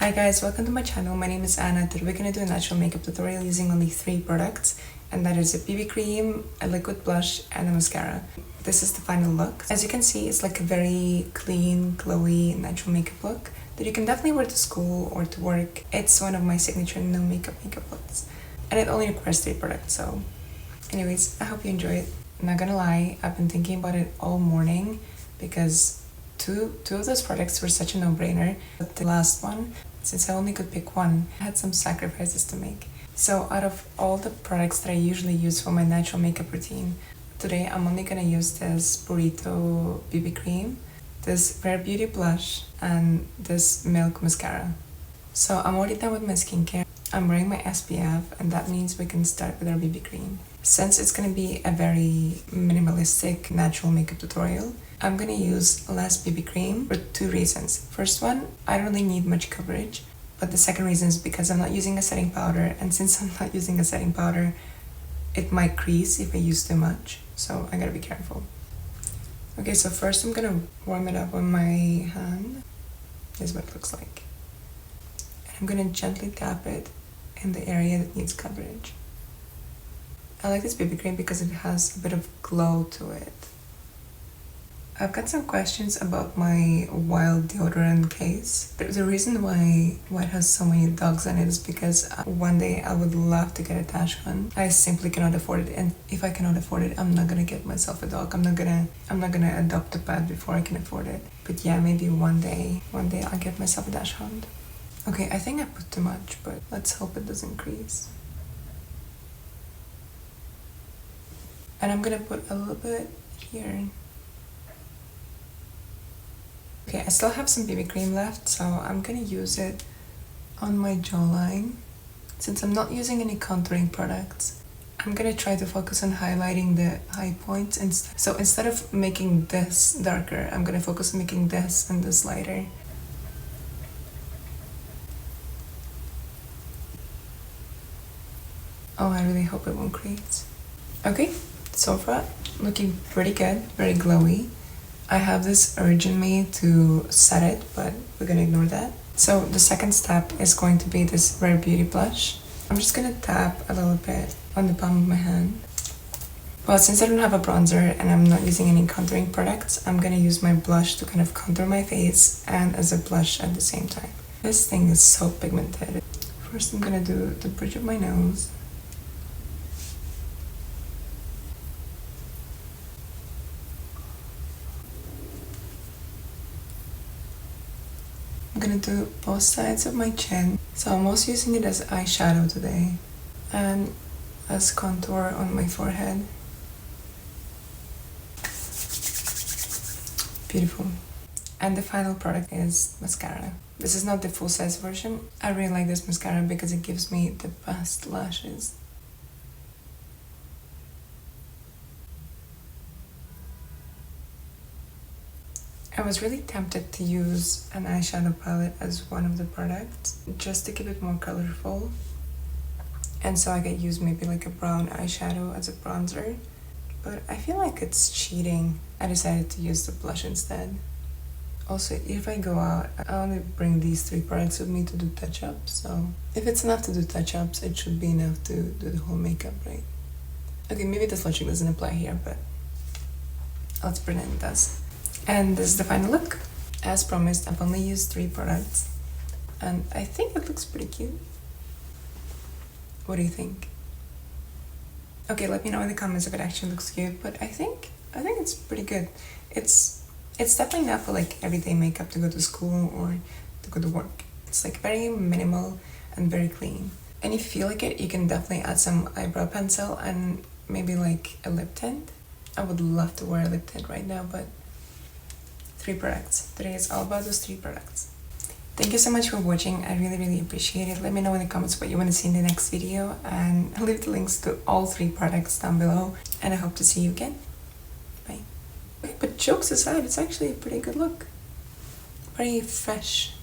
Hi guys, welcome to my channel. My name is Anna. Today we're going to do a natural makeup tutorial using only 3 products, and that is a BB cream, a liquid blush, and a mascara. This is the final look. As you can see, it's like a very clean, glowy, natural makeup look that you can definitely wear to school or to work. It's one of my signature no makeup looks, and it only requires 3 products. So anyways, I hope you enjoy it. I'm not gonna lie, I've been thinking about it all morning because two of those products were such a no-brainer. But the last one, since I only could pick one, I had some sacrifices to make. So out of all the products that I usually use for my natural makeup routine, today I'm only gonna use this Purito BB Cream, this Rare Beauty blush, and this Milk mascara. So I'm already done with my skincare. I'm wearing my SPF, and that means we can start with our BB cream. Since it's gonna be a very minimalistic natural makeup tutorial, I'm gonna use less BB cream for 2 reasons. First one, I don't really need much coverage, but the second reason is because I'm not using a setting powder, and since I'm not using a setting powder, it might crease if I use too much, so I gotta be careful. Okay, so first I'm gonna warm it up on my hand. This is what it looks like. And I'm gonna gently tap it in the area that needs coverage. I like this BB cream because it has a bit of glow to it. I've got some questions about my Wild deodorant case. The reason why it has so many dogs on it is because one day I would love to get a dash one. I simply cannot afford it, and if I cannot afford it, I'm not gonna get myself a dog. I'm not gonna adopt a pet before I can afford it. But yeah, maybe one day I'll get myself a dash hound. Okay, I think I put too much, but let's hope it doesn't crease. And I'm gonna put a little bit here. Okay, I still have some BB cream left, so I'm gonna use it on my jawline. Since I'm not using any contouring products, I'm gonna try to focus on highlighting the high points instead. So instead of making this darker, I'm gonna focus on making this and this lighter. Oh, I really hope it won't crease. Okay, so far looking pretty good, very glowy. I have this urge in me to set it, but we're gonna ignore that. So the second step is going to be this Rare Beauty blush. I'm just gonna tap a little bit on the palm of my hand. Well, since I don't have a bronzer and I'm not using any contouring products, I'm gonna use my blush to kind of contour my face and as a blush at the same time. This thing is so pigmented. First I'm gonna do the bridge of my nose. I'm gonna do both sides of my chin. So I'm also using it as eyeshadow today and as contour on my forehead. Beautiful. And the final product is mascara. This is not the full size version. I really like this mascara because it gives me the best lashes. I was really tempted to use an eyeshadow palette as one of the products, just to keep it more colorful. And so I could use maybe like a brown eyeshadow as a bronzer. But I feel like it's cheating. I decided to use the blush instead. Also, if I go out, I only bring these 3 products with me to do touch-ups. So if it's enough to do touch-ups, it should be enough to do the whole makeup, right? Okay, maybe this logic doesn't apply here, but let's pretend it does. And this is the final look. As promised, I've only used 3 products, and I think it looks pretty cute. What do you think? Okay, let me know in the comments if it actually looks cute, but I think it's pretty good. It's definitely not for like everyday makeup to go to school or to go to work. It's like very minimal and very clean. And if you feel like it, you can definitely add some eyebrow pencil and maybe like a lip tint. I would love to wear a lip tint right now, but 3 products. Today is all about those 3 products. Thank you so much for watching. I really appreciate it. Let me know in the comments what you want to see in the next video, and I'll leave the links to all 3 products down below, and I hope to see you again. Bye. But jokes aside, it's actually a pretty good look. Very fresh.